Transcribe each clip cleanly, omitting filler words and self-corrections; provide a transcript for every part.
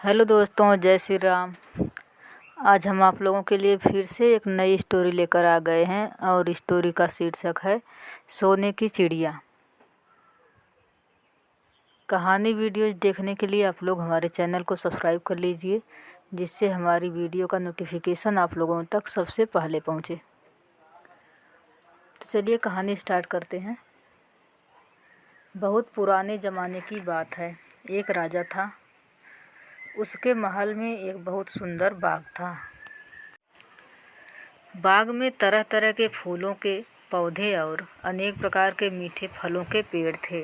Hello दोस्तों, जय श्री राम। आज हम आप लोगों के लिए फिर से एक नई स्टोरी लेकर आ गए हैं और स्टोरी का शीर्षक है सोने की चिड़िया। कहानी वीडियोज़ देखने के लिए आप लोग हमारे चैनल को सब्सक्राइब कर लीजिए, जिससे हमारी वीडियो का नोटिफिकेशन आप लोगों तक सबसे पहले पहुंचे। तो चलिए कहानी स्टार्ट करते हैं। बहुत पुराने ज़माने की बात है। एक राजा था। उसके महल में एक बहुत सुंदर बाग था। बाग में तरह तरह के फूलों के पौधे और अनेक प्रकार के मीठे फलों के पेड़ थे।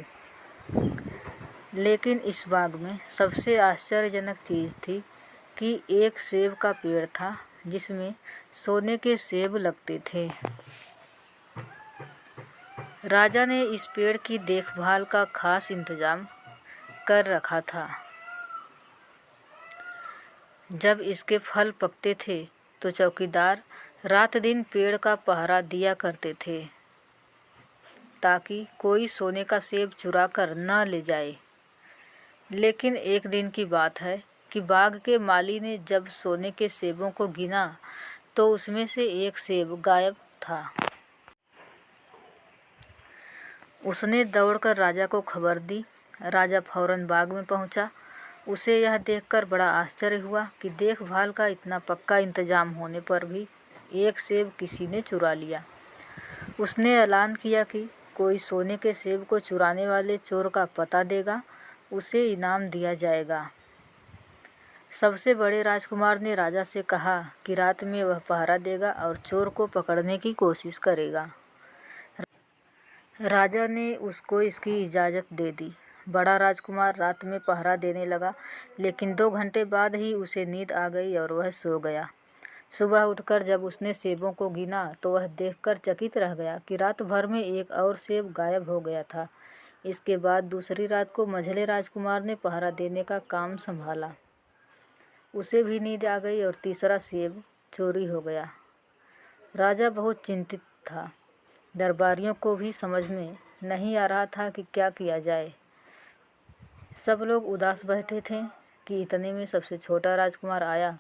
लेकिन इस बाग में सबसे आश्चर्यजनक चीज़ थी कि एक सेब का पेड़ था जिसमें सोने के सेब लगते थे। राजा ने इस पेड़ की देखभाल का खास इंतजाम कर रखा था। जब इसके फल पकते थे तो चौकीदार रात दिन पेड़ का पहरा दिया करते थे ताकि कोई सोने का सेब चुरा कर न ले जाए। लेकिन एक दिन की बात है कि बाग के माली ने जब सोने के सेबों को गिना तो उसमें से एक सेब गायब था। उसने दौड़कर राजा को खबर दी। राजा फौरन बाग में पहुंचा। उसे यह देखकर बड़ा आश्चर्य हुआ कि देखभाल का इतना पक्का इंतजाम होने पर भी एक सेब किसी ने चुरा लिया। उसने ऐलान किया कि कोई सोने के सेब को चुराने वाले चोर का पता देगा, उसे इनाम दिया जाएगा। सबसे बड़े राजकुमार ने राजा से कहा कि रात में वह पहरा देगा और चोर को पकड़ने की कोशिश करेगा। राजा ने उसको इसकी इजाज़त दे दी। बड़ा राजकुमार रात में पहरा देने लगा, लेकिन 2 घंटे बाद ही उसे नींद आ गई और वह सो गया। सुबह उठकर जब उसने सेबों को गिना तो वह देखकर चकित रह गया कि रात भर में एक और सेब गायब हो गया था। इसके बाद दूसरी रात को मझले राजकुमार ने पहरा देने का काम संभाला। उसे भी नींद आ गई और तीसरा सेब चोरी हो गया। राजा बहुत चिंतित था। दरबारियों को भी समझ में नहीं आ रहा था कि क्या किया जाए। सब लोग उदास बैठे थे कि इतने में सबसे छोटा राजकुमार आया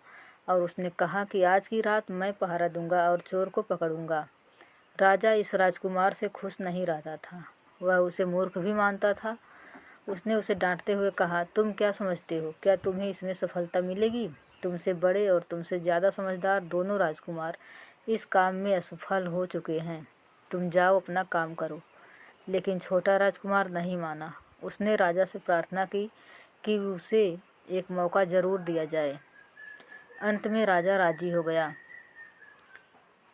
और उसने कहा कि आज की रात मैं पहरा दूंगा और चोर को पकड़ूंगा। राजा इस राजकुमार से खुश नहीं रहता था। वह उसे मूर्ख भी मानता था। उसने उसे डांटते हुए कहा, तुम क्या समझते हो? क्या तुम्हें इसमें सफलता मिलेगी? तुमसे बड़े और तुमसे ज़्यादा समझदार दोनों राजकुमार इस काम में असफल हो चुके हैं। तुम जाओ अपना काम करो। लेकिन छोटा राजकुमार नहीं माना। उसने राजा से प्रार्थना की कि उसे एक मौका ज़रूर दिया जाए। अंत में राजा राजी हो गया।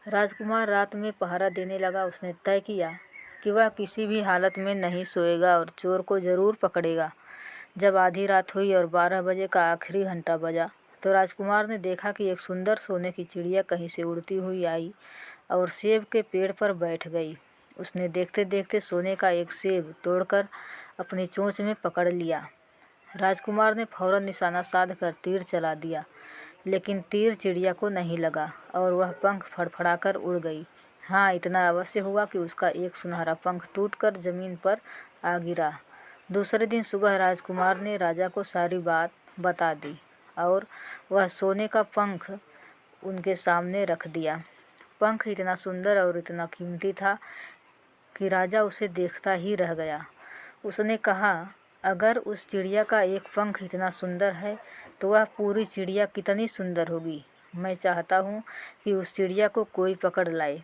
राजकुमार रात में पहरा देने लगा। उसने तय किया कि वह किसी भी हालत में नहीं सोएगा और चोर को ज़रूर पकड़ेगा। जब आधी रात हुई और 12 बजे का आखिरी घंटा बजा तो राजकुमार ने देखा कि एक सुंदर सोने की चिड़िया कहीं से उड़ती हुई आई और सेब के पेड़ पर बैठ गई। उसने देखते देखते सोने का एक सेब तोड़कर अपनी चोंच में पकड़ लिया। राजकुमार ने फौरन निशाना साधकर तीर चला दिया, लेकिन तीर चिड़िया को नहीं लगा और वह पंख फड़फड़ाकर उड़ गई। हाँ, इतना अवश्य हुआ कि उसका एक सुनहरा पंख टूटकर जमीन पर आ गिरा। दूसरे दिन सुबह राजकुमार ने राजा को सारी बात बता दी और वह सोने का पंख उनके सामने रख दिया। पंख इतना सुंदर और इतना कीमती था कि राजा उसे देखता ही रह गया। उसने कहा, अगर उस चिड़िया का एक पंख इतना सुंदर है तो वह पूरी चिड़िया कितनी सुंदर होगी। मैं चाहता हूँ कि उस चिड़िया को कोई पकड़ लाए।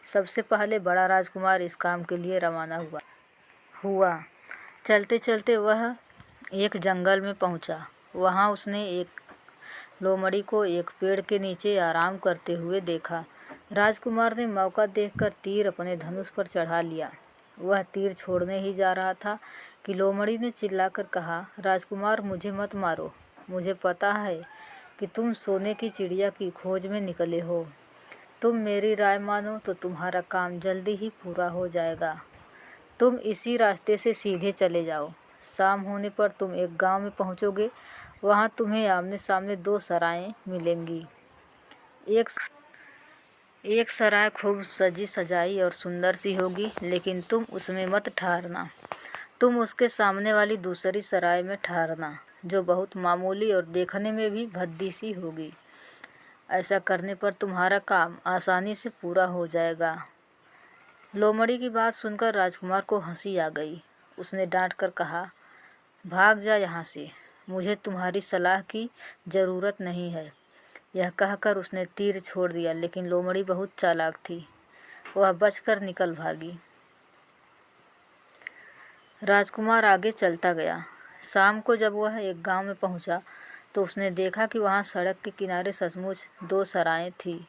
सबसे पहले बड़ा राजकुमार इस काम के लिए रवाना हुआ। चलते चलते वह एक जंगल में पहुँचा। वहाँ उसने एक लोमड़ी को एक पेड़ के नीचे आराम करते हुए देखा। राजकुमार ने मौका देखकर तीर अपने धनुष पर चढ़ा लिया। वह तीर छोड़ने ही जा रहा था कि लोमड़ी ने चिल्लाकर कहा, राजकुमार, मुझे मत मारो। मुझे पता है कि तुम सोने की चिड़िया की खोज में निकले हो। तुम मेरी राय मानो तो तुम्हारा काम जल्दी ही पूरा हो जाएगा। तुम इसी रास्ते से सीधे चले जाओ। शाम होने पर तुम एक गांव में पहुंचोगे। वहां तुम्हें आमने सामने 2 सराएं मिलेंगी। एक सराय खूब सजी सजाई और सुंदर सी होगी, लेकिन तुम उसमें मत ठहरना। तुम उसके सामने वाली दूसरी सराय में ठहरना, जो बहुत मामूली और देखने में भी भद्दी सी होगी। ऐसा करने पर तुम्हारा काम आसानी से पूरा हो जाएगा। लोमड़ी की बात सुनकर राजकुमार को हंसी आ गई। उसने डांट कर कहा, भाग जा यहाँ से, मुझे तुम्हारी सलाह की ज़रूरत नहीं है। यह कहकर उसने तीर छोड़ दिया, लेकिन लोमड़ी बहुत चालाक थी। वह बचकर निकल भागी। राजकुमार आगे चलता गया। शाम को जब वह एक गांव में पहुंचा तो उसने देखा कि वहां सड़क के किनारे सचमुच 2 सरायें थीं।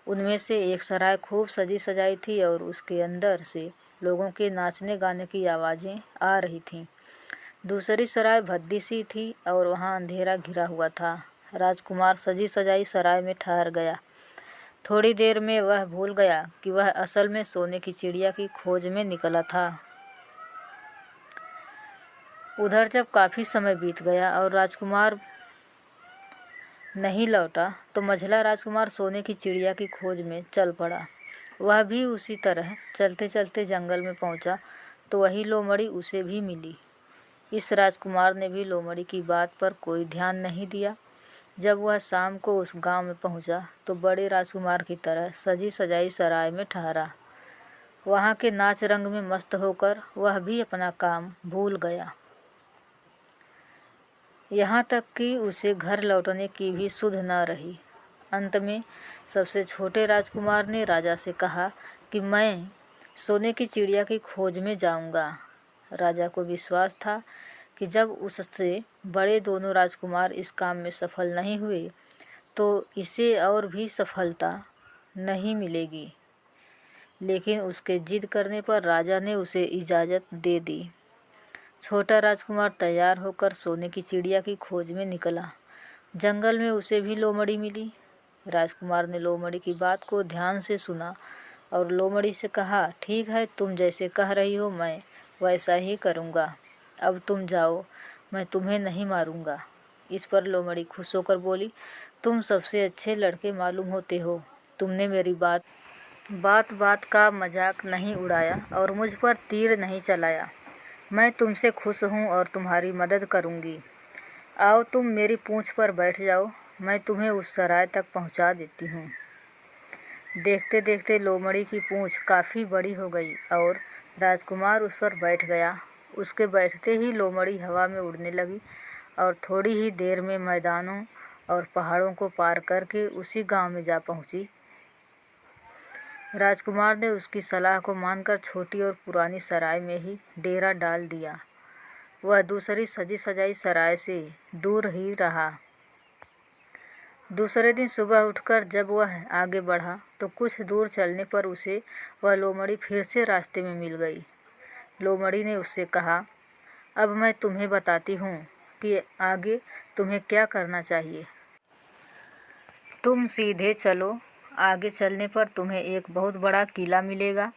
उनमें से एक सराय खूब सजी सजाई थी और उसके अंदर से लोगों के नाचने गाने की आवाज़ें आ रही थीं। दूसरी सराय भद्दी सी थी और वहां अंधेरा घिरा हुआ था। राजकुमार सजी सजाई सराय में ठहर गया। थोड़ी देर में वह भूल गया कि वह असल में सोने की चिड़िया की खोज में निकला था। उधर जब काफ़ी समय बीत गया और राजकुमार नहीं लौटा तो मझला राजकुमार सोने की चिड़िया की खोज में चल पड़ा। वह भी उसी तरह चलते चलते जंगल में पहुंचा तो वही लोमड़ी उसे भी मिली। इस राजकुमार ने भी लोमड़ी की बात पर कोई ध्यान नहीं दिया। जब वह शाम को उस गांव में पहुंचा तो बड़े राजकुमार की तरह सजी सजाई सराय में ठहरा। वहां के नाच रंग में मस्त होकर वह भी अपना काम भूल गया। यहाँ तक कि उसे घर लौटने की भी सुध न रही। अंत में सबसे छोटे राजकुमार ने राजा से कहा कि मैं सोने की चिड़िया की खोज में जाऊंगा। राजा को विश्वास था कि जब उससे बड़े दोनों राजकुमार इस काम में सफल नहीं हुए तो इसे और भी सफलता नहीं मिलेगी। लेकिन उसके जिद करने पर राजा ने उसे इजाज़त दे दी। छोटा राजकुमार तैयार होकर सोने की चिड़िया की खोज में निकला। जंगल में उसे भी लोमड़ी मिली। राजकुमार ने लोमड़ी की बात को ध्यान से सुना और लोमड़ी से कहा, ठीक है, तुम जैसे कह रही हो मैं वैसा ही करूँगा। अब तुम जाओ, मैं तुम्हें नहीं मारूँगा। इस पर लोमड़ी खुश होकर बोली, तुम सबसे अच्छे लड़के मालूम होते हो। तुमने मेरी बात बात का मजाक नहीं उड़ाया और मुझ पर तीर नहीं चलाया। मैं तुमसे खुश हूँ और तुम्हारी मदद करूँगी। आओ तुम मेरी पूँछ पर बैठ जाओ, मैं तुम्हें उस सराय तक पहुँचा देती हूँ। देखते देखते लोमड़ी की पूँछ काफ़ी बड़ी हो गई और राजकुमार उस पर बैठ गया। उसके बैठते ही लोमड़ी हवा में उड़ने लगी और थोड़ी ही देर में मैदानों और पहाड़ों को पार करके उसी गांव में जा पहुंची। राजकुमार ने उसकी सलाह को मानकर छोटी और पुरानी सराय में ही डेरा डाल दिया। वह दूसरी सजी सजाई सराय से दूर ही रहा। दूसरे दिन सुबह उठकर जब वह आगे बढ़ा तो कुछ दूर चलने पर उसे वह लोमड़ी फिर से रास्ते में मिल गई। लोमड़ी ने उससे कहा, अब मैं तुम्हें बताती हूँ कि आगे तुम्हें क्या करना चाहिए। तुम सीधे चलो। आगे चलने पर तुम्हें एक बहुत बड़ा किला मिलेगा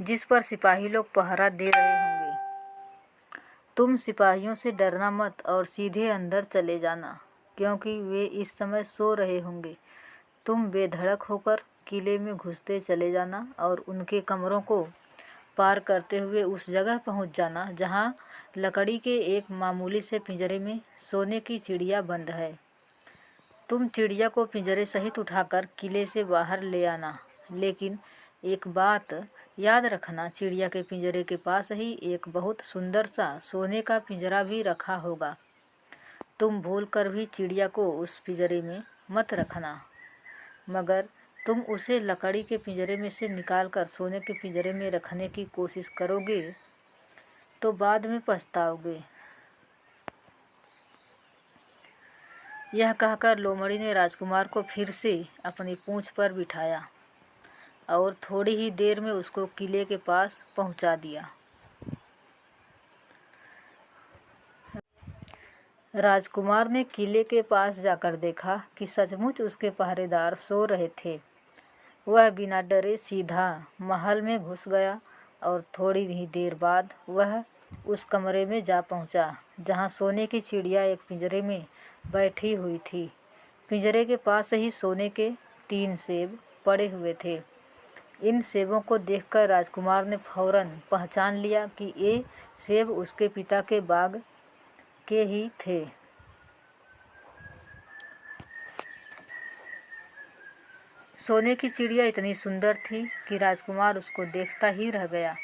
जिस पर सिपाही लोग पहरा दे रहे होंगे। तुम सिपाहियों से डरना मत और सीधे अंदर चले जाना, क्योंकि वे इस समय सो रहे होंगे। तुम बेधड़क होकर किले में घुसते चले जाना और उनके कमरों को पार करते हुए उस जगह पहुंच जाना जहां लकड़ी के एक मामूली से पिंजरे में सोने की चिड़िया बंद है। तुम चिड़िया को पिंजरे सहित उठाकर किले से बाहर ले आना, लेकिन एक बात याद रखना, चिड़िया के पिंजरे के पास ही एक बहुत सुंदर सा सोने का पिंजरा भी रखा होगा। तुम भूल कर भी चिड़िया को उस पिंजरे में मत रखना, मगर तुम उसे लकड़ी के पिंजरे में से निकालकर सोने के पिंजरे में रखने की कोशिश करोगे तो बाद में पछताओगे। यह कहकर लोमड़ी ने राजकुमार को फिर से अपनी पूँछ पर बिठाया और थोड़ी ही देर में उसको किले के पास पहुंचा दिया। राजकुमार ने किले के पास जाकर देखा कि सचमुच उसके पहरेदार सो रहे थे। वह बिना डरे सीधा महल में घुस गया और थोड़ी ही देर बाद वह उस कमरे में जा पहुंचा जहां सोने की चिड़िया एक पिंजरे में बैठी हुई थी। पिंजरे के पास ही सोने के 3 सेब पड़े हुए थे। इन सेबों को देखकर राजकुमार ने फौरन पहचान लिया कि ये सेब उसके पिता के बाग के ही थे। सोने की चिड़िया इतनी सुंदर थी कि राजकुमार उसको देखता ही रह गया।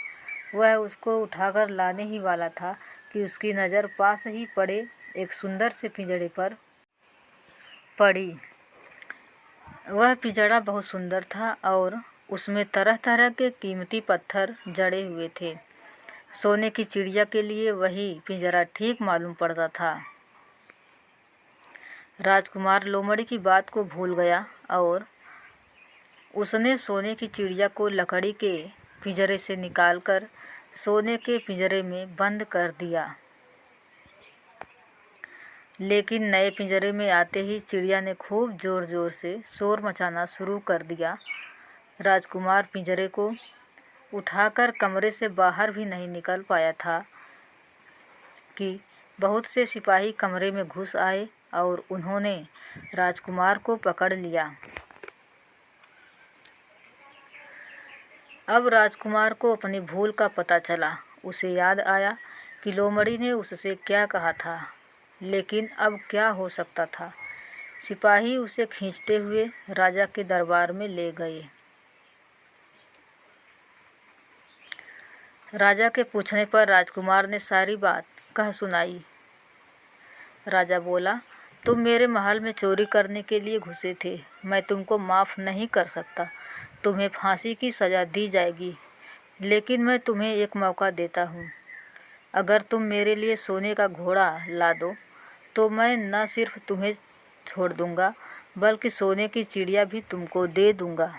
वह उसको उठाकर लाने ही वाला था कि उसकी नज़र पास ही पड़े एक सुंदर से पिंजड़े पर पड़ी। वह पिंजड़ा बहुत सुंदर था और उसमें तरह तरह के कीमती पत्थर जड़े हुए थे। सोने की चिड़िया के लिए वही पिंजरा ठीक मालूम पड़ता था। राजकुमार लोमड़ी की बात को भूल गया और उसने सोने की चिड़िया को लकड़ी के पिंजरे से निकालकर सोने के पिंजरे में बंद कर दिया। लेकिन नए पिंजरे में आते ही चिड़िया ने खूब ज़ोर ज़ोर से शोर मचाना शुरू कर दिया। राजकुमार पिंजरे को उठाकर कमरे से बाहर भी नहीं निकल पाया था कि बहुत से सिपाही कमरे में घुस आए और उन्होंने राजकुमार को पकड़ लिया। अब राजकुमार को अपनी भूल का पता चला। उसे याद आया कि लोमड़ी ने उससे क्या कहा था, लेकिन अब क्या हो सकता था। सिपाही उसे खींचते हुए राजा के दरबार में ले गए। राजा के पूछने पर राजकुमार ने सारी बात कह सुनाई। राजा बोला, तुम मेरे महल में चोरी करने के लिए घुसे थे। मैं तुमको माफ़ नहीं कर सकता। तुम्हें फांसी की सज़ा दी जाएगी, लेकिन मैं तुम्हें एक मौका देता हूँ। अगर तुम मेरे लिए सोने का घोड़ा ला दो तो मैं न सिर्फ तुम्हें छोड़ दूँगा बल्कि सोने की चिड़िया भी तुमको दे दूँगा।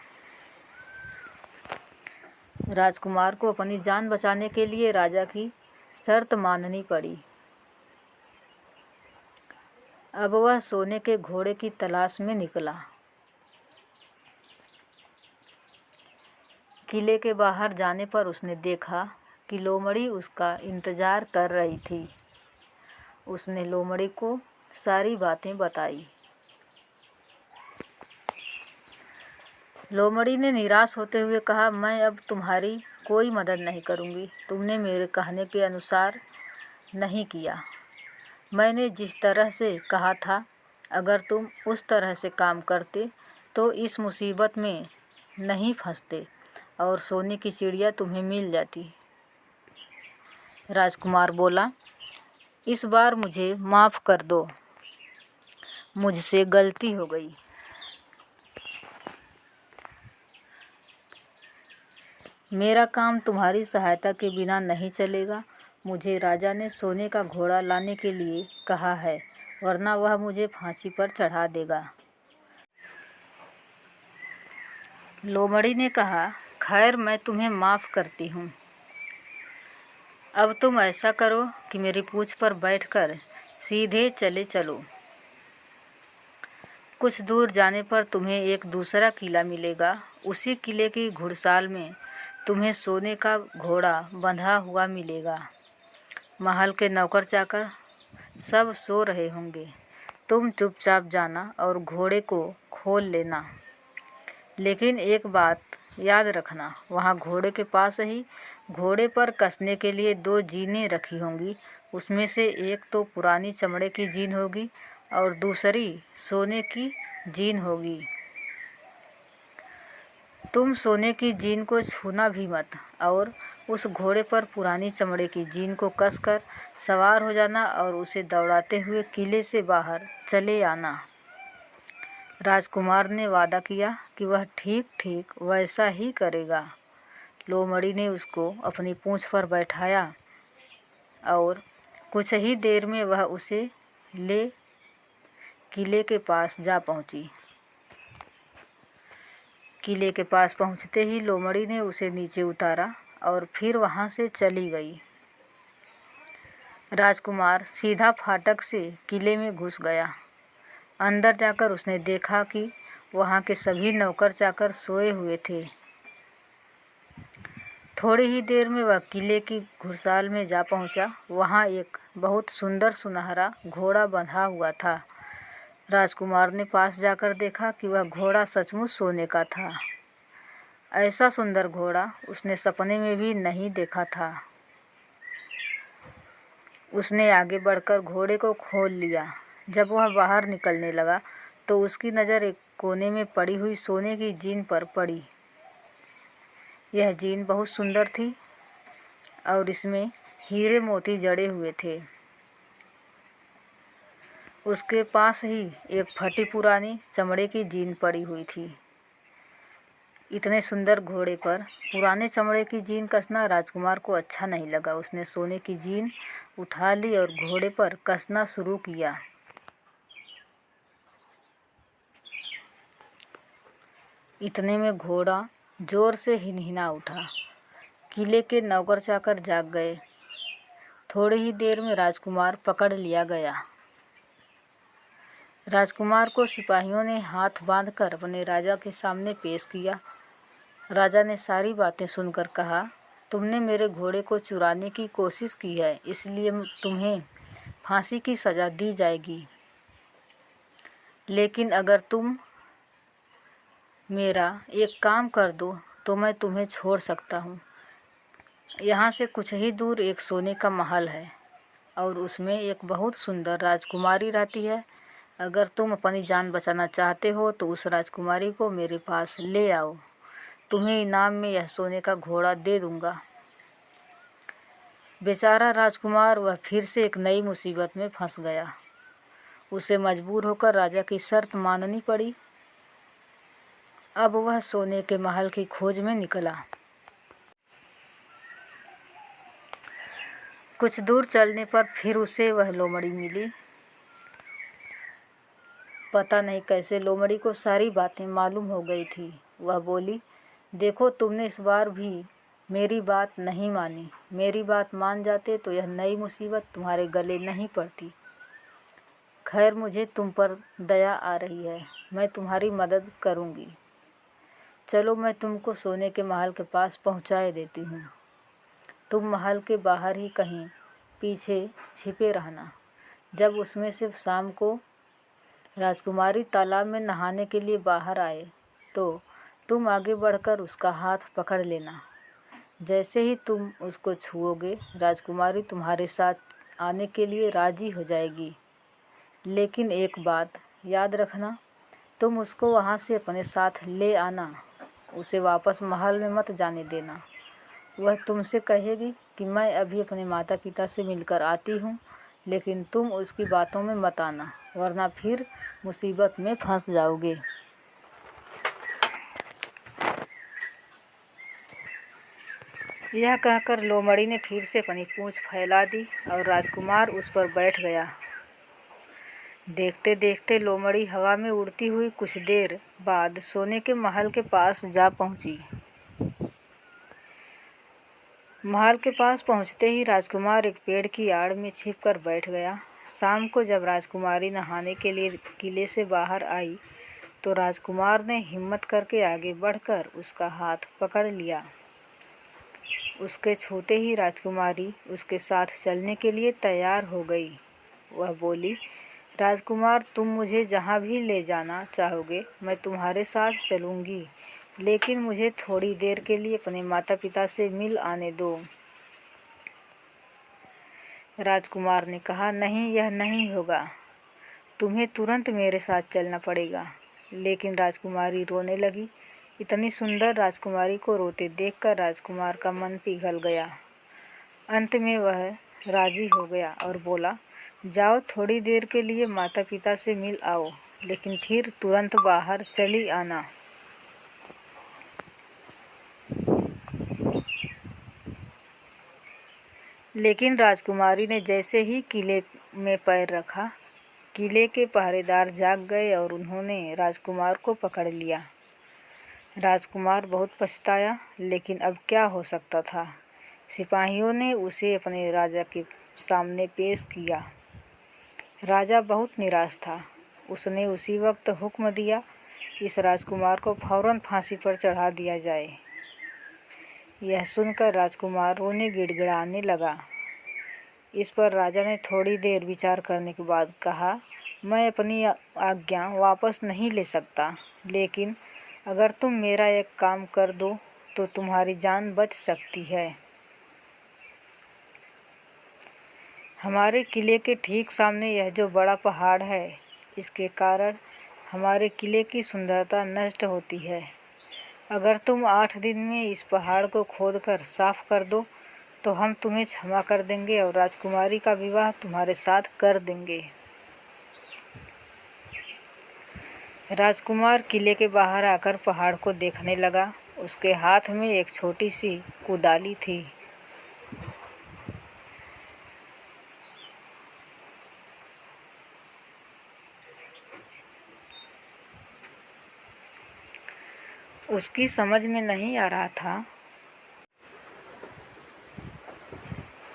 राजकुमार को अपनी जान बचाने के लिए राजा की शर्त माननी पड़ी। अब वह सोने के घोड़े की तलाश में निकला। किले के बाहर जाने पर उसने देखा कि लोमड़ी उसका इंतज़ार कर रही थी। उसने लोमड़ी को सारी बातें बताई। लोमड़ी ने निराश होते हुए कहा, मैं अब तुम्हारी कोई मदद नहीं करूँगी। तुमने मेरे कहने के अनुसार नहीं किया। मैंने जिस तरह से कहा था, अगर तुम उस तरह से काम करते तो इस मुसीबत में नहीं फंसते और सोने की चिड़िया तुम्हें मिल जाती। राजकुमार बोला, इस बार मुझे माफ़ कर दो। मुझसे गलती हो गई। मेरा काम तुम्हारी सहायता के बिना नहीं चलेगा। मुझे राजा ने सोने का घोड़ा लाने के लिए कहा है, वरना वह मुझे फांसी पर चढ़ा देगा। लोमड़ी ने कहा, खैर मैं तुम्हें माफ़ करती हूँ। अब तुम ऐसा करो कि मेरी पूँछ पर बैठकर सीधे चले चलो। कुछ दूर जाने पर तुम्हें एक दूसरा किला मिलेगा। उसी किले की घुड़साल में तुम्हें सोने का घोड़ा बंधा हुआ मिलेगा। महल के नौकर चाकर सब सो रहे होंगे। तुम चुपचाप जाना और घोड़े को खोल लेना। लेकिन एक बात याद रखना, वहाँ घोड़े के पास ही घोड़े पर कसने के लिए 2 जीनें रखी होंगी। उसमें से एक तो पुरानी चमड़े की जीन होगी और दूसरी सोने की जीन होगी। तुम सोने की जीन को छूना भी मत और उस घोड़े पर पुरानी चमड़े की जीन को कसकर सवार हो जाना और उसे दौड़ाते हुए किले से बाहर चले आना। राजकुमार ने वादा किया कि वह ठीक ठीक वैसा ही करेगा। लोमड़ी ने उसको अपनी पूँछ पर बैठाया और कुछ ही देर में वह उसे ले किले के पास जा पहुंची। किले के पास पहुंचते ही लोमड़ी ने उसे नीचे उतारा और फिर वहां से चली गई। राजकुमार सीधा फाटक से किले में घुस गया। अंदर जाकर उसने देखा कि वहां के सभी नौकर चाकर सोए हुए थे। थोड़ी ही देर में वह किले की घुड़साल में जा पहुंचा। वहां एक बहुत सुंदर सुनहरा घोड़ा बंधा हुआ था। राजकुमार ने पास जाकर देखा कि वह घोड़ा सचमुच सोने का था। ऐसा सुंदर घोड़ा उसने सपने में भी नहीं देखा था। उसने आगे बढ़कर घोड़े को खोल लिया। जब वह बाहर निकलने लगा तो उसकी नज़र एक कोने में पड़ी हुई सोने की जीन पर पड़ी। यह जीन बहुत सुंदर थी और इसमें हीरे मोती जड़े हुए थे। उसके पास ही एक फटी पुरानी चमड़े की जीन पड़ी हुई थी। इतने सुंदर घोड़े पर पुराने चमड़े की जीन कसना राजकुमार को अच्छा नहीं लगा। उसने सोने की जीन उठा ली और घोड़े पर कसना शुरू किया। इतने में घोड़ा जोर से हिनहिना उठा। किले के नौकर चाकर जाग गए। थोड़ी ही देर में राजकुमार पकड़ लिया गया। राजकुमार को सिपाहियों ने हाथ बांधकर अपने राजा के सामने पेश किया। राजा ने सारी बातें सुनकर कहा, तुमने मेरे घोड़े को चुराने की कोशिश की है, इसलिए तुम्हें फांसी की सज़ा दी जाएगी। लेकिन अगर तुम मेरा एक काम कर दो तो मैं तुम्हें छोड़ सकता हूँ। यहाँ से कुछ ही दूर एक सोने का महल है और उसमें एक बहुत सुंदर राजकुमारी रहती है। अगर तुम अपनी जान बचाना चाहते हो तो उस राजकुमारी को मेरे पास ले आओ। तुम्हें इनाम में यह सोने का घोड़ा दे दूंगा। बेचारा राजकुमार वह फिर से एक नई मुसीबत में फंस गया। उसे मजबूर होकर राजा की शर्त माननी पड़ी। अब वह सोने के महल की खोज में निकला। कुछ दूर चलने पर फिर उसे वह लोमड़ी मिली। पता नहीं कैसे लोमड़ी को सारी बातें मालूम हो गई थी। वह बोली, देखो तुमने इस बार भी मेरी बात नहीं मानी। मेरी बात मान जाते तो यह नई मुसीबत तुम्हारे गले नहीं पड़ती। खैर मुझे तुम पर दया आ रही है, मैं तुम्हारी मदद करूँगी। चलो मैं तुमको सोने के महल के पास पहुँचाए देती हूँ। तुम महल के बाहर ही कहीं पीछे छिपे रहना। जब उसमें से शाम को राजकुमारी तालाब में नहाने के लिए बाहर आए तो तुम आगे बढ़कर उसका हाथ पकड़ लेना। जैसे ही तुम उसको छुओगे राजकुमारी तुम्हारे साथ आने के लिए राजी हो जाएगी। लेकिन एक बात याद रखना, तुम उसको वहाँ से अपने साथ ले आना। उसे वापस महल में मत जाने देना। वह तुमसे कहेगी कि मैं अभी अपने माता पिता से मिलकर आती हूँ, लेकिन तुम उसकी बातों में मत आना, वरना फिर मुसीबत में फंस जाओगे। यह कहकर लोमड़ी ने फिर से अपनी पूंछ फैला दी और राजकुमार उस पर बैठ गया। देखते देखते लोमड़ी हवा में उड़ती हुई कुछ देर बाद सोने के महल के पास जा पहुंची। महल के पास पहुंचते ही राजकुमार एक पेड़ की आड़ में छिपकर बैठ गया। शाम को जब राजकुमारी नहाने के लिए किले से बाहर आई तो राजकुमार ने हिम्मत करके आगे बढ़कर उसका हाथ पकड़ लिया। उसके छूते ही राजकुमारी उसके साथ चलने के लिए तैयार हो गई। वह बोली, राजकुमार तुम मुझे जहाँ भी ले जाना चाहोगे मैं तुम्हारे साथ चलूँगी, लेकिन मुझे थोड़ी देर के लिए अपने माता पिता से मिल आने दो। राजकुमार ने कहा, नहीं यह नहीं होगा, तुम्हें तुरंत मेरे साथ चलना पड़ेगा। लेकिन राजकुमारी रोने लगी। इतनी सुंदर राजकुमारी को रोते देखकर राजकुमार का मन पिघल गया। अंत में वह राजी हो गया और बोला, जाओ थोड़ी देर के लिए माता पिता से मिल आओ, लेकिन फिर तुरंत बाहर चली आना। लेकिन राजकुमारी ने जैसे ही किले में पैर रखा, किले के पहरेदार जाग गए और उन्होंने राजकुमार को पकड़ लिया। राजकुमार बहुत पछताया, लेकिन अब क्या हो सकता था। सिपाहियों ने उसे अपने राजा के सामने पेश किया। राजा बहुत निराश था। उसने उसी वक्त हुक्म दिया, इस राजकुमार को फौरन फांसी पर चढ़ा दिया जाए। यह सुनकर राजकुमार रोने गिड़गिड़ाने लगा। इस पर राजा ने थोड़ी देर विचार करने के बाद कहा, मैं अपनी आज्ञा वापस नहीं ले सकता, लेकिन अगर तुम मेरा एक काम कर दो तो तुम्हारी जान बच सकती है। हमारे किले के ठीक सामने यह जो बड़ा पहाड़ है, इसके कारण हमारे किले की सुंदरता नष्ट होती है। अगर तुम 8 दिन में इस पहाड़ को खोदकर साफ कर दो तो हम तुम्हें क्षमा कर देंगे और राजकुमारी का विवाह तुम्हारे साथ कर देंगे। राजकुमार किले के बाहर आकर पहाड़ को देखने लगा। उसके हाथ में एक छोटी सी कुदाली थी। उसकी समझ में नहीं आ रहा था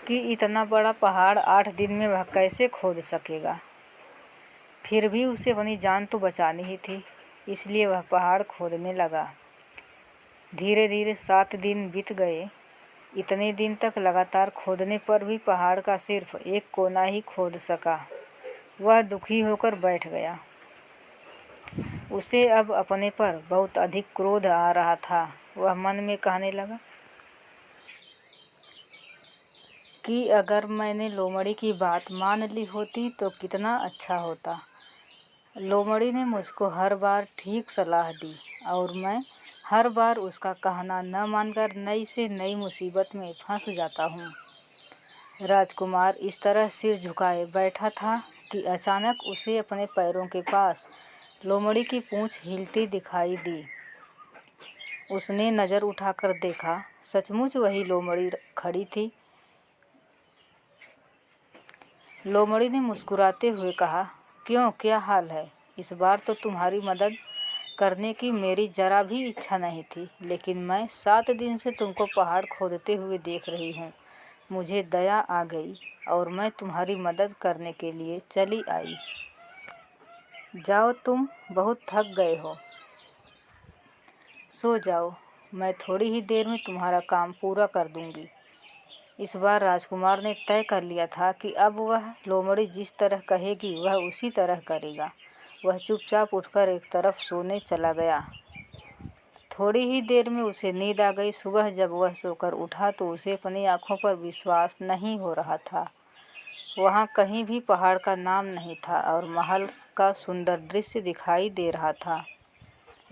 कि इतना बड़ा पहाड़ 8 दिन में वह कैसे खोद सकेगा। फिर भी उसे अपनी जान तो बचानी ही थी, इसलिए वह पहाड़ खोदने लगा। धीरे धीरे 7 दिन बीत गए। इतने दिन तक लगातार खोदने पर भी पहाड़ का सिर्फ एक कोना ही खोद सका। वह दुखी होकर बैठ गया। उसे अब अपने पर बहुत अधिक क्रोध आ रहा था। वह मन में कहने लगा कि अगर मैंने लोमड़ी की बात मान ली होती तो कितना अच्छा होता। लोमड़ी ने मुझको हर बार ठीक सलाह दी और मैं हर बार उसका कहना न मानकर नई से नई मुसीबत में फंस जाता हूँ। राजकुमार इस तरह सिर झुकाए बैठा था कि अचानक उसे अपने पैरों के पास लोमड़ी की पूंछ हिलती दिखाई दी। उसने नज़र उठाकर देखा, सचमुच वही लोमड़ी खड़ी थी। लोमड़ी ने मुस्कुराते हुए कहा, क्यों, क्या हाल है? इस बार तो तुम्हारी मदद करने की मेरी जरा भी इच्छा नहीं थी, लेकिन मैं 7 दिन से तुमको पहाड़ खोदते हुए देख रही हूँ। मुझे दया आ गई और मैं तुम्हारी मदद करने के लिए चली आई। जाओ, तुम बहुत थक गए हो, सो जाओ। मैं थोड़ी ही देर में तुम्हारा काम पूरा कर दूंगी। इस बार राजकुमार ने तय कर लिया था कि अब वह लोमड़ी जिस तरह कहेगी वह उसी तरह करेगा। वह चुपचाप उठकर एक तरफ सोने चला गया। थोड़ी ही देर में उसे नींद आ गई। सुबह जब वह सोकर उठा तो उसे अपनी आंखों पर विश्वास नहीं हो रहा था। वहाँ कहीं भी पहाड़ का नाम नहीं था और महल का सुंदर दृश्य दिखाई दे रहा था।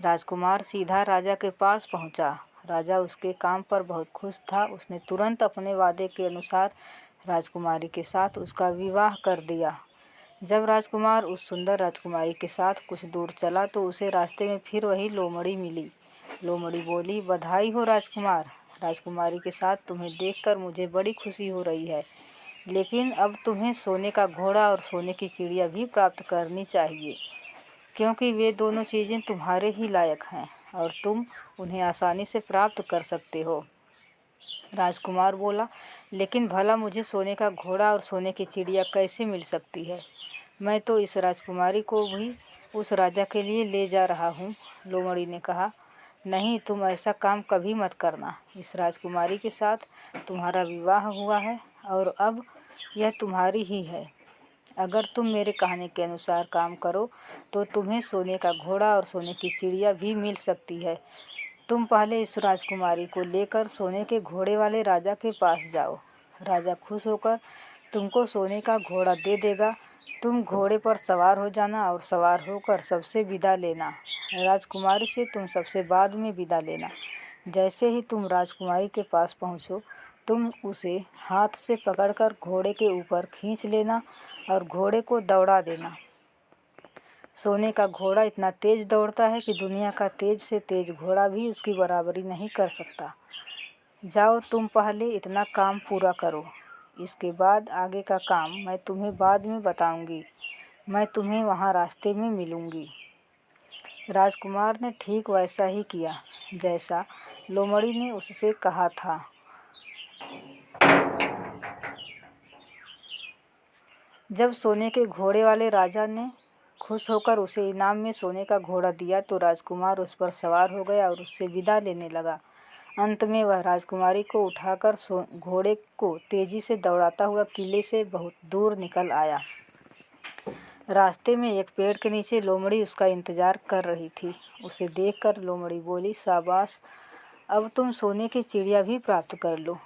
राजकुमार सीधा राजा के पास पहुँचा। राजा उसके काम पर बहुत खुश था। उसने तुरंत अपने वादे के अनुसार राजकुमारी के साथ उसका विवाह कर दिया। जब राजकुमार उस सुंदर राजकुमारी के साथ कुछ दूर चला तो उसे रास्ते में फिर वही लोमड़ी मिली। लोमड़ी बोली, बधाई हो राजकुमार। राजकुमारी के साथ तुम्हें देखकर मुझे बड़ी खुशी हो रही है, लेकिन अब तुम्हें सोने का घोड़ा और सोने की चिड़िया भी प्राप्त करनी चाहिए, क्योंकि वे दोनों चीज़ें तुम्हारे ही लायक हैं और तुम उन्हें आसानी से प्राप्त कर सकते हो। राजकुमार बोला, लेकिन भला मुझे सोने का घोड़ा और सोने की चिड़िया कैसे मिल सकती है? मैं तो इस राजकुमारी को भी उस राजा के लिए ले जा रहा हूँ। लोमड़ी ने कहा, नहीं, तुम ऐसा काम कभी मत करना। इस राजकुमारी के साथ तुम्हारा विवाह हुआ है और अब यह तुम्हारी ही है। अगर तुम मेरे कहने के अनुसार काम करो तो तुम्हें सोने का घोड़ा और सोने की चिड़िया भी मिल सकती है। तुम पहले इस राजकुमारी को लेकर सोने के घोड़े वाले राजा के पास जाओ। राजा खुश होकर तुमको सोने का घोड़ा दे देगा। तुम घोड़े पर सवार हो जाना और सवार होकर सबसे विदा लेना। राजकुमारी से तुम सबसे बाद में विदा लेना। जैसे ही तुम राजकुमारी के पास पहुँचो, तुम उसे हाथ से पकड़कर घोड़े के ऊपर खींच लेना और घोड़े को दौड़ा देना। सोने का घोड़ा इतना तेज दौड़ता है कि दुनिया का तेज से तेज घोड़ा भी उसकी बराबरी नहीं कर सकता। जाओ, तुम पहले इतना काम पूरा करो। इसके बाद आगे का काम मैं तुम्हें बाद में बताऊंगी। मैं तुम्हें वहाँ रास्ते में मिलूंगी। राजकुमार ने ठीक वैसा ही किया जैसा लोमड़ी ने उससे कहा था। जब सोने के घोड़े वाले राजा ने खुश होकर उसे इनाम में सोने का घोड़ा दिया तो राजकुमार उस पर सवार हो गया और उससे विदा लेने लगा। अंत में वह राजकुमारी को उठाकर घोड़े को तेजी से दौड़ाता हुआ किले से बहुत दूर निकल आया। रास्ते में एक पेड़ के नीचे लोमड़ी उसका इंतज़ार कर रही थी। उसे देखकर लोमड़ी बोली, शाबाश, अब तुम सोने की चिड़िया भी प्राप्त कर लो।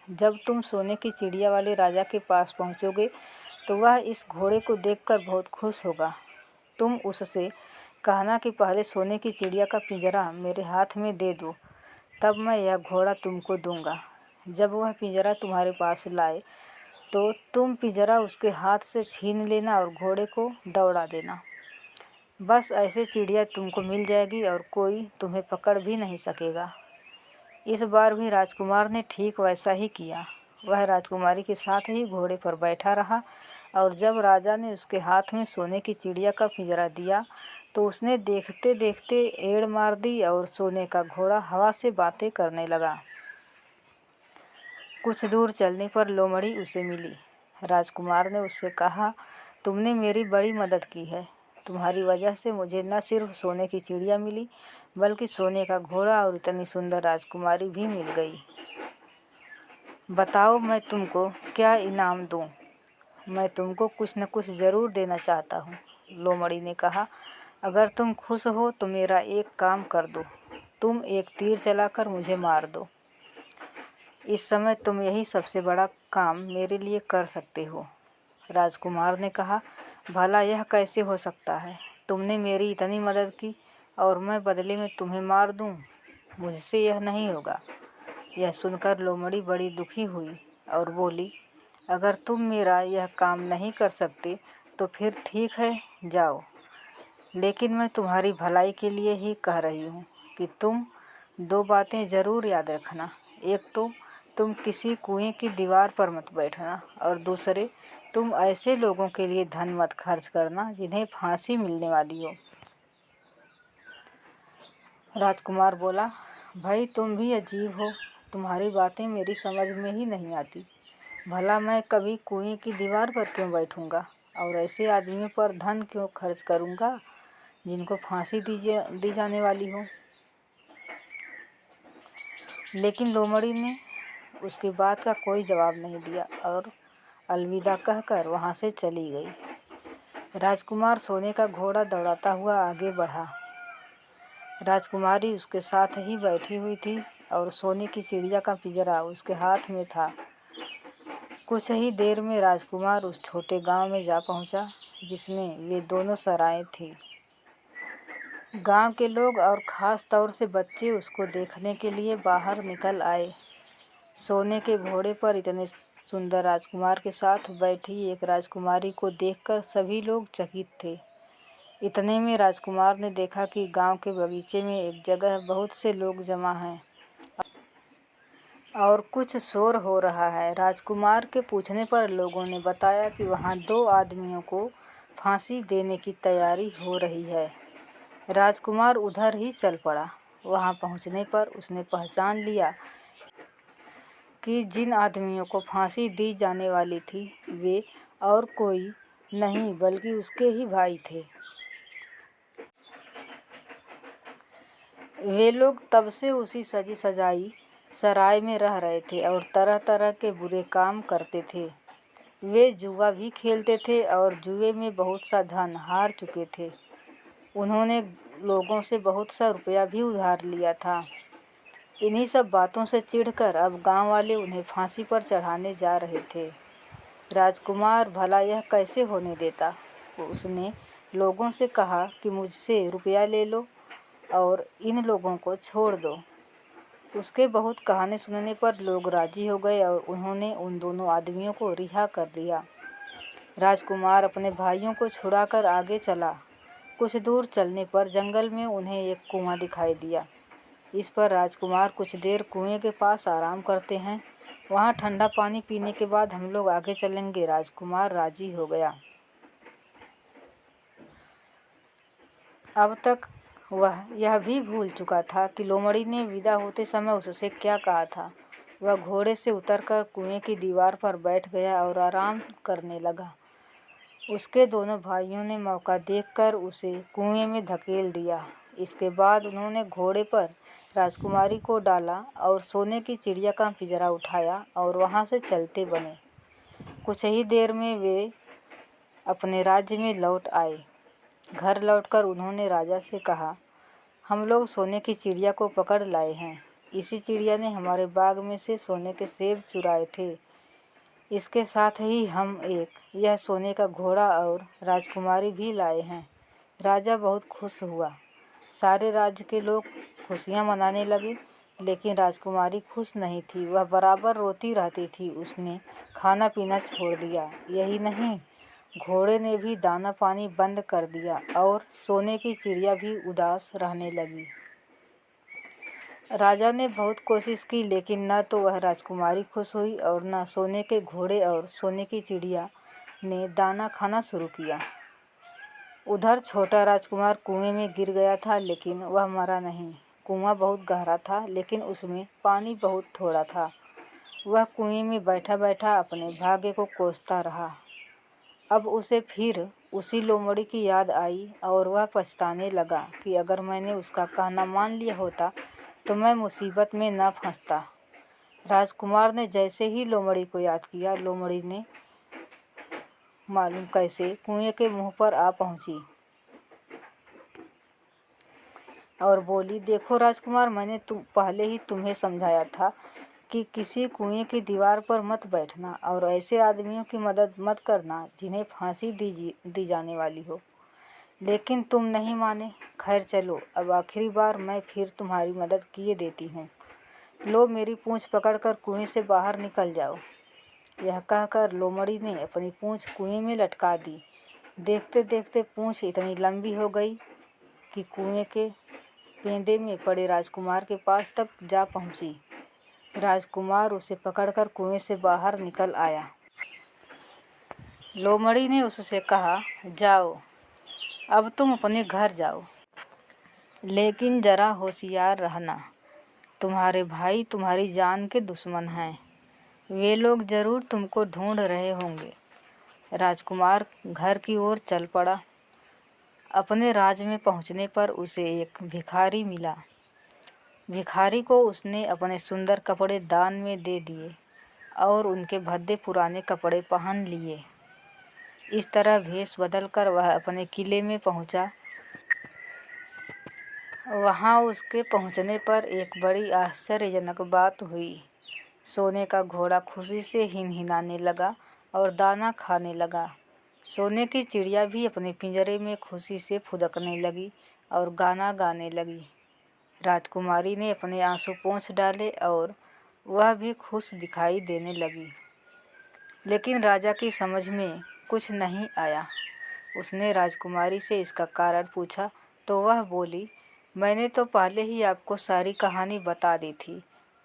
जब तुम सोने की चिड़िया वाले राजा के पास पहुँचोगे तो वह इस घोड़े को देखकर बहुत खुश होगा। तुम उससे कहना कि पहले सोने की चिड़िया का पिंजरा मेरे हाथ में दे दो, तब मैं यह घोड़ा तुमको दूंगा। जब वह पिंजरा तुम्हारे पास लाए तो तुम पिंजरा उसके हाथ से छीन लेना और घोड़े को दौड़ा देना। बस ऐसे चिड़िया तुमको मिल जाएगी और कोई तुम्हें पकड़ भी नहीं सकेगा। इस बार भी राजकुमार ने ठीक वैसा ही किया। वह राजकुमारी के साथ ही घोड़े पर बैठा रहा और जब राजा ने उसके हाथ में सोने की चिड़िया का पिंजरा दिया तो उसने देखते देखते एड़ मार दी और सोने का घोड़ा हवा से बातें करने लगा। कुछ दूर चलने पर लोमड़ी उसे मिली। राजकुमार ने उससे कहा, तुमने मेरी बड़ी मदद की है। तुम्हारी वजह से मुझे न सिर्फ सोने की चिड़िया मिली बल्कि सोने का घोड़ा और इतनी सुंदर राजकुमारी भी मिल गई। बताओ मैं तुमको क्या इनाम दूं? मैं तुमको कुछ न कुछ ज़रूर देना चाहता हूँ। लोमड़ी ने कहा, अगर तुम खुश हो तो मेरा एक काम कर दो। तुम एक तीर चलाकर मुझे मार दो। इस समय तुम यही सबसे बड़ा काम मेरे लिए कर सकते हो। राजकुमार ने कहा, भला यह कैसे हो सकता है? तुमने मेरी इतनी मदद की और मैं बदले में तुम्हें मार दूं? मुझसे यह नहीं होगा। यह सुनकर लोमड़ी बड़ी दुखी हुई और बोली, अगर तुम मेरा यह काम नहीं कर सकते तो फिर ठीक है, जाओ। लेकिन मैं तुम्हारी भलाई के लिए ही कह रही हूँ कि तुम दो बातें ज़रूर याद रखना। एक तो तुम किसी कुएं की दीवार पर मत बैठना और दूसरे तुम ऐसे लोगों के लिए धन मत खर्च करना जिन्हें फांसी मिलने वाली हो। राजकुमार बोला, भाई तुम भी अजीब हो, तुम्हारी बातें मेरी समझ में ही नहीं आती। भला मैं कभी कुएं की दीवार पर क्यों बैठूंगा और ऐसे आदमियों पर धन क्यों खर्च करूंगा जिनको फांसी दी जाने वाली हो। लेकिन लोमड़ी ने उसकी बात का कोई जवाब नहीं दिया और अलविदा कहकर वहाँ से चली गई। राजकुमार सोने का घोड़ा दौड़ाता हुआ आगे बढ़ा। राजकुमारी उसके साथ ही बैठी हुई थी और सोने की चिड़िया का पिंजरा उसके हाथ में था। कुछ ही देर में राजकुमार उस छोटे गांव में जा पहुंचा जिसमें वे दोनों सराएं थीं। गांव के लोग और ख़ास तौर से बच्चे उसको देखने के लिए बाहर निकल आए। सोने के घोड़े पर इतने सुंदर राजकुमार के साथ बैठी एक राजकुमारी को देखकर सभी लोग चकित थे। इतने में राजकुमार ने देखा कि गांव के बगीचे में एक जगह बहुत से लोग जमा हैं और कुछ शोर हो रहा है। राजकुमार के पूछने पर लोगों ने बताया कि वहां दो आदमियों को फांसी देने की तैयारी हो रही है। राजकुमार उधर ही चल पड़ा। वहां पहुंचने पर उसने पहचान लिया कि जिन आदमियों को फांसी दी जाने वाली थी वे और कोई नहीं बल्कि उसके ही भाई थे। वे लोग तब से उसी सजी सजाई सराय में रह रहे थे और तरह तरह के बुरे काम करते थे। वे जुआ भी खेलते थे और जुए में बहुत सा धन हार चुके थे। उन्होंने लोगों से बहुत सा रुपया भी उधार लिया था। इन्हीं सब बातों से चिढ़कर अब गांव वाले उन्हें फांसी पर चढ़ाने जा रहे थे। राजकुमार भला यह कैसे होने देता। उसने लोगों से कहा कि मुझसे रुपया ले लो और इन लोगों को छोड़ दो। उसके बहुत कहानी सुनने पर लोग राजी हो गए और उन्होंने उन दोनों आदमियों को रिहा कर दिया। राजकुमार अपने भाइयों को छुड़ाकर आगे चला। कुछ दूर चलने पर जंगल में उन्हें एक कुआं दिखाई दिया। इस पर राजकुमार कुछ देर कुएं के पास आराम करते हैं, वहाँ ठंडा पानी पीने के बाद हम लोग आगे चलेंगे। राजकुमार राजी हो गया। अब तक वह यह भी भूल चुका था कि लोमड़ी ने विदा होते समय उससे क्या कहा था। वह घोड़े से उतरकर कुएं की दीवार पर बैठ गया और आराम करने लगा। उसके दोनों भाइयों ने मौका देखकर उसे कुएं में धकेल दिया। इसके बाद उन्होंने घोड़े पर राजकुमारी को डाला और सोने की चिड़िया का पिंजरा उठाया और वहां से चलते बने। कुछ ही देर में वे अपने राज्य में लौट आए। घर लौटकर उन्होंने राजा से कहा, हम लोग सोने की चिड़िया को पकड़ लाए हैं। इसी चिड़िया ने हमारे बाग में से सोने के सेब चुराए थे। इसके साथ ही हम यह सोने का घोड़ा और राजकुमारी भी लाए हैं। राजा बहुत खुश हुआ। सारे राज्य के लोग खुशियां मनाने लगे, लेकिन राजकुमारी खुश नहीं थी। वह बराबर रोती रहती थी। उसने खाना पीना छोड़ दिया। यही नहीं, घोड़े ने भी दाना पानी बंद कर दिया और सोने की चिड़िया भी उदास रहने लगी। राजा ने बहुत कोशिश की, लेकिन न तो वह राजकुमारी खुश हुई और न सोने के घोड़े और सोने की चिड़िया ने दाना खाना शुरू किया। उधर छोटा राजकुमार कुएं में गिर गया था, लेकिन वह मरा नहीं। कुआं बहुत गहरा था, लेकिन उसमें पानी बहुत थोड़ा था। वह कुएं में बैठा बैठा अपने भाग्य को कोसता रहा। अब उसे फिर उसी लोमड़ी की याद आई और वह पछताने लगा कि अगर मैंने उसका कहना मान लिया होता तो मैं मुसीबत में न फंसता। राजकुमार ने जैसे ही लोमड़ी को याद किया, लोमड़ी ने मालूम कैसे कुएं के मुंह पर आ पहुंची और बोली, देखो राजकुमार, मैंने पहले ही तुम्हें समझाया था कि किसी कुएं की दीवार पर मत बैठना और ऐसे आदमियों की मदद मत करना जिन्हें फांसी दी जाने वाली हो, लेकिन तुम नहीं माने। खैर चलो, अब आखिरी बार मैं फिर तुम्हारी मदद किए देती हूँ। लो, मेरी पूँछ पकड़कर कुएं से बाहर निकल जाओ। यह कहकर लोमड़ी ने अपनी पूँछ कुएं में लटका दी। देखते देखते पूँछ इतनी लंबी हो गई कि कुएं के पेंदे में पड़े राजकुमार के पास तक जा पहुंची। राजकुमार उसे पकड़कर कुएं से बाहर निकल आया। लोमड़ी ने उससे कहा, जाओ, अब तुम अपने घर जाओ, लेकिन जरा होशियार रहना। तुम्हारे भाई तुम्हारी जान के दुश्मन हैं। वे लोग जरूर तुमको ढूंढ रहे होंगे। राजकुमार घर की ओर चल पड़ा। अपने राज में पहुंचने पर उसे एक भिखारी मिला। भिखारी को उसने अपने सुंदर कपड़े दान में दे दिए और उनके भद्दे पुराने कपड़े पहन लिए। इस तरह भेष बदलकर वह अपने किले में पहुंचा। वहां उसके पहुंचने पर एक बड़ी आश्चर्यजनक बात हुई। सोने का घोड़ा खुशी से हिनहिनाने लगा और दाना खाने लगा। सोने की चिड़िया भी अपने पिंजरे में खुशी से फुदकने लगी और गाना गाने लगी। राजकुमारी ने अपने आंसू पोंछ डाले और वह भी खुश दिखाई देने लगी। लेकिन राजा की समझ में कुछ नहीं आया। उसने राजकुमारी से इसका कारण पूछा तो वह बोली, मैंने तो पहले ही आपको सारी कहानी बता दी थी।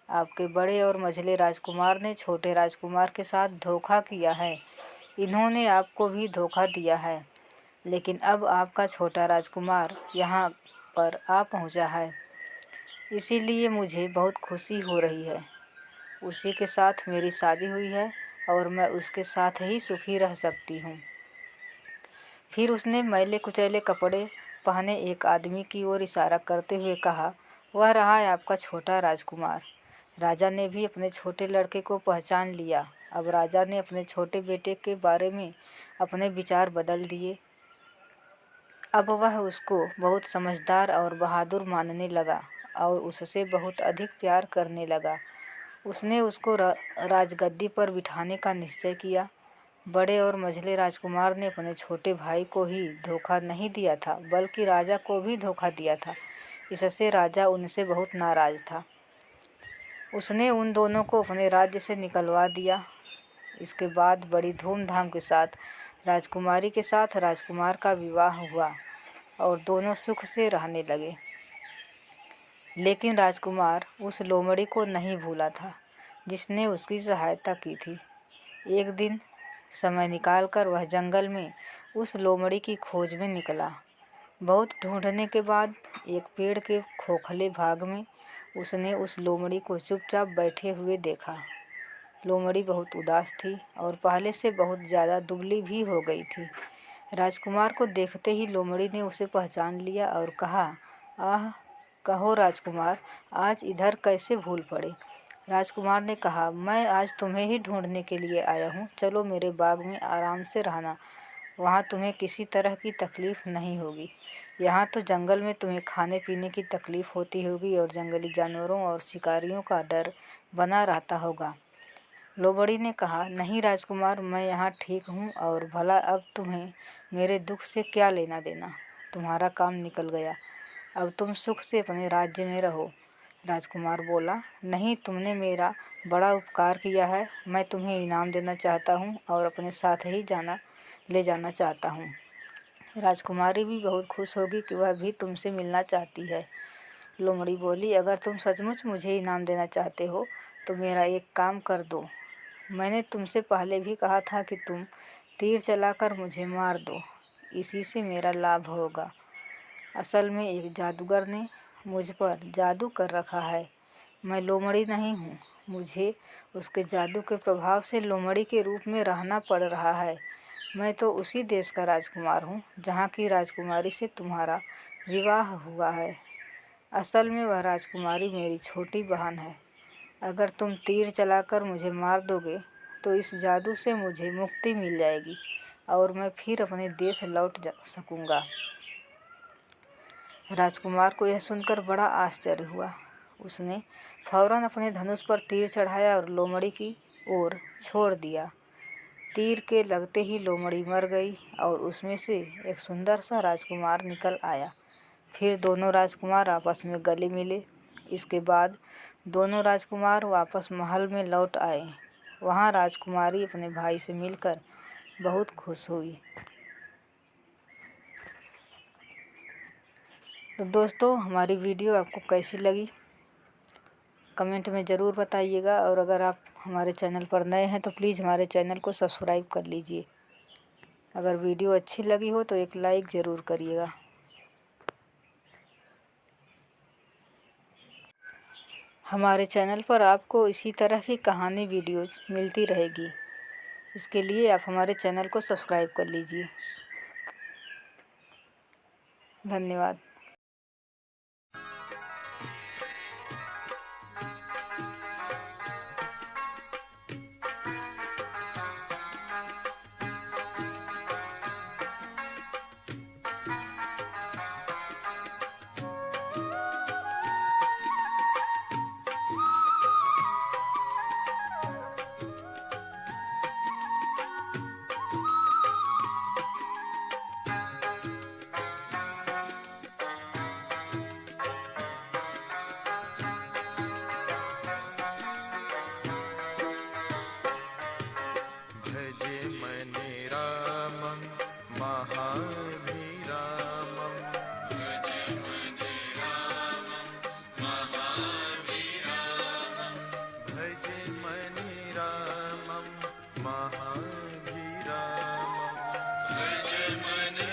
आपके बड़े और मझले राजकुमार ने छोटे राजकुमार के साथ धोखा किया है। इन्होंने आपको भी धोखा दिया है, लेकिन अब आपका छोटा राजकुमार यहाँ पर आ पहुँचा है, इसीलिए मुझे बहुत खुशी हो रही है। उसी के साथ मेरी शादी हुई है और मैं उसके साथ ही सुखी रह सकती हूँ। फिर उसने मैले कुचैले कपड़े पहने एक आदमी की ओर इशारा करते हुए कहा, वह रहा है आपका छोटा राजकुमार। राजा ने भी अपने छोटे लड़के को पहचान लिया। अब राजा ने अपने छोटे बेटे के बारे में अपने विचार बदल दिए। अब वह उसको बहुत समझदार और बहादुर मानने लगा और उससे बहुत अधिक प्यार करने लगा। उसने उसको राजगद्दी पर बिठाने का निश्चय किया। बड़े और मझले राजकुमार ने अपने छोटे भाई को ही धोखा नहीं दिया था, बल्कि राजा को भी धोखा दिया था। इससे राजा उनसे बहुत नाराज था। उसने उन दोनों को अपने राज्य से निकलवा दिया। इसके बाद बड़ी धूमधाम के साथ राजकुमारी के साथ राजकुमार का विवाह हुआ और दोनों सुख से रहने लगे। लेकिन राजकुमार उस लोमड़ी को नहीं भूला था जिसने उसकी सहायता की थी। एक दिन समय निकालकर वह जंगल में उस लोमड़ी की खोज में निकला। बहुत ढूंढने के बाद एक पेड़ के खोखले भाग में उसने उस लोमड़ी को चुपचाप बैठे हुए देखा। लोमड़ी बहुत उदास थी और पहले से बहुत ज़्यादा दुबली भी हो गई थी। राजकुमार को देखते ही लोमड़ी ने उसे पहचान लिया और कहा, आह, कहो राजकुमार, आज इधर कैसे भूल पड़े। राजकुमार ने कहा, मैं आज तुम्हें ही ढूंढने के लिए आया हूँ। चलो मेरे बाग में आराम से रहना वहाँ तुम्हें किसी तरह की तकलीफ़ नहीं होगी। यहाँ तो जंगल में तुम्हें खाने पीने की तकलीफ़ होती होगी और जंगली जानवरों और शिकारियों का डर बना रहता होगा। लोमड़ी ने कहा, नहीं राजकुमार, मैं यहाँ ठीक हूँ और भला अब तुम्हें मेरे दुख से क्या लेना देना। तुम्हारा काम निकल गया, अब तुम सुख से अपने राज्य में रहो। राजकुमार बोला, नहीं, तुमने मेरा बड़ा उपकार किया है, मैं तुम्हें इनाम देना चाहता हूँ और अपने साथ ही ले जाना चाहता हूँ। राजकुमारी भी बहुत खुश होगी कि वह भी तुमसे मिलना चाहती है। लोमड़ी बोली, अगर तुम सचमुच मुझे इनाम देना चाहते हो तो मेरा एक काम कर दो। मैंने तुमसे पहले भी कहा था कि तुम तीर चलाकर मुझे मार दो, इसी से मेरा लाभ होगा। असल में एक जादूगर ने मुझ पर जादू कर रखा है। मैं लोमड़ी नहीं हूँ, मुझे उसके जादू के प्रभाव से लोमड़ी के रूप में रहना पड़ रहा है। मैं तो उसी देश का राजकुमार हूँ जहाँ की राजकुमारी से तुम्हारा विवाह हुआ है। असल में वह राजकुमारी मेरी छोटी बहन है। अगर तुम तीर चलाकर मुझे मार दोगे तो इस जादू से मुझे मुक्ति मिल जाएगी और मैं फिर अपने देश लौट जा सकूँगा। राजकुमार को यह सुनकर बड़ा आश्चर्य हुआ। उसने फौरन अपने धनुष पर तीर चढ़ाया और लोमड़ी की ओर छोड़ दिया। तीर के लगते ही लोमड़ी मर गई और उसमें से एक सुंदर सा राजकुमार निकल आया। फिर दोनों राजकुमार आपस में गले मिले। इसके बाद दोनों राजकुमार वापस महल में लौट आए। वहाँ राजकुमारी अपने भाई से मिलकर बहुत खुश हुई। तो दोस्तों, हमारी वीडियो आपको कैसी लगी कमेंट में ज़रूर बताइएगा और अगर आप हमारे चैनल पर नए हैं तो प्लीज़ हमारे चैनल को सब्सक्राइब कर लीजिए। अगर वीडियो अच्छी लगी हो तो एक लाइक ज़रूर करिएगा। हमारे चैनल पर आपको इसी तरह की कहानी वीडियोज़ मिलती रहेगी। इसके लिए आप हमारे चैनल को सब्सक्राइब कर लीजिए। धन्यवाद। भजे मने रामं महाभिरामं भजे मने रामं महाभिरामं भजे मने